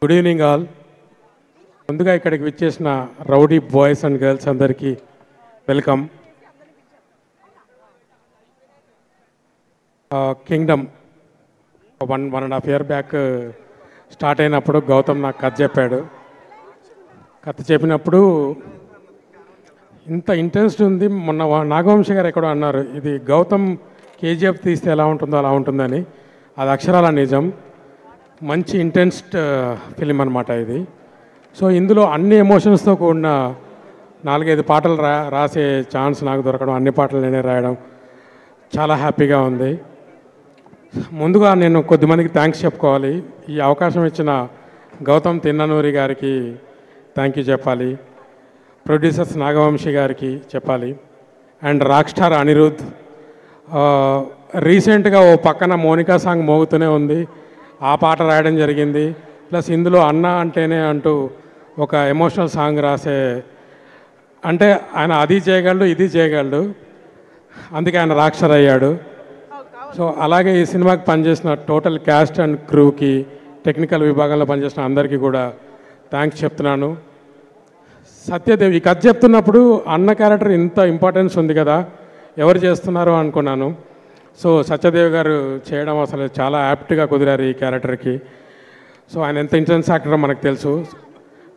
Good evening all. ముందుగా ఇక్కడికి విచ్చేసిన రౌడీ బాయ్స్ అండ్ గర్ల్స్ అందరికీ welcome. Kingdom 1.5 year back start అయినప్పుడు గౌతమ్ నాకు కథ చెప్పాడు. కథ చెప్పినప్పుడు ఇంత ఇంట్రెస్ట్ ఉంది. మొన్న నాగవంశీ గారు ఎక్కడో అన్నారు, ఇది గౌతమ్ కేజీఎఫ్ తీస్తే ఎలా ఉంటుందో అలా ఉంటుందని. అది అక్షరాల నిజం. మంచి ఇంటెన్స్డ్ ఫిలిం అనమాట ఇది. సో ఇందులో అన్ని ఎమోషన్స్తో కూడిన 4-5 పాటలు రాసే ఛాన్స్ నాకు దొరకడం, అన్ని పాటలు నేనే రాయడం చాలా హ్యాపీగా ఉంది. ముందుగా నేను కొద్దిమందికి థ్యాంక్స్ చెప్పుకోవాలి. ఈ అవకాశం ఇచ్చిన గౌతమ్ తిన్ననూరి గారికి థ్యాంక్ యూ చెప్పాలి, ప్రొడ్యూసర్స్ నాగవంశీ గారికి చెప్పాలి, అండ్ రాక్ స్టార్ అనిరుద్. రీసెంట్గా ఓ పక్కన మోనికా సాంగ్ మోగుతూనే ఉంది, ఆ పాట రాయడం జరిగింది. ప్లస్ ఇందులో అన్న అంటేనే అంటూ ఒక ఎమోషనల్ సాంగ్ రాసే, అంటే ఆయన అది చేయగలడు ఇది చేయగలడు, అందుకే ఆయన రాక్ స్టార్ అయ్యాడు. సో అలాగే ఈ సినిమాకి పనిచేసిన టోటల్ క్యాస్ట్ అండ్ క్రూకి, టెక్నికల్ విభాగంలో పనిచేసిన అందరికీ కూడా థ్యాంక్స్ చెప్తున్నాను. సత్యదేవ్ ఈ కథ చెప్తున్నప్పుడు అన్న క్యారెక్టర్ ఇంత ఇంపార్టెన్స్ ఉంది కదా, ఎవరు చేస్తున్నారు అనుకున్నాను. సో సత్యదేవ్ గారు చేయడం అసలు చాలా యాప్ట్గా కుదిరారు ఈ క్యారెక్టర్కి. సో ఆయన ఎంత ఇంటెన్స్ యాక్టర్ మనకు తెలుసు.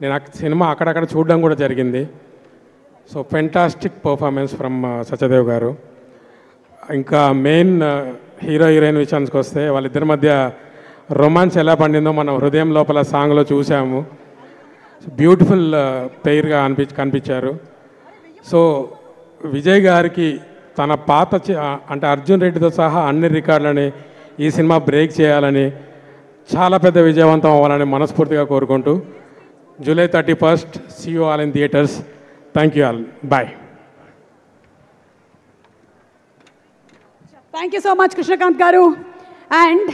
నేను సినిమా అక్కడక్కడ చూడడం కూడా జరిగింది. So fantastic performance from Satyadev గారు. ఇంకా మెయిన్ హీరో హీరోయిన్ విషయానికి వస్తే వాళ్ళిద్దరి మధ్య రొమాన్స్ ఎలా పండిందో మనం హృదయం లోపల సాంగ్లో చూసాము. బ్యూటిఫుల్ పెయిర్గా కనిపించారు. సో విజయ్ గారికి తన పాత అంటే అర్జున్ రెడ్డితో సహా అన్ని రికార్డులని ఈ సినిమా బ్రేక్ చేయాలని, చాలా పెద్ద విజయవంతం అవ్వాలని మనస్ఫూర్తిగా కోరుకుంటూ, July 31st, see you all in theaters. Thank you all. Bye. Thank you so much, Krishnakant Garu. And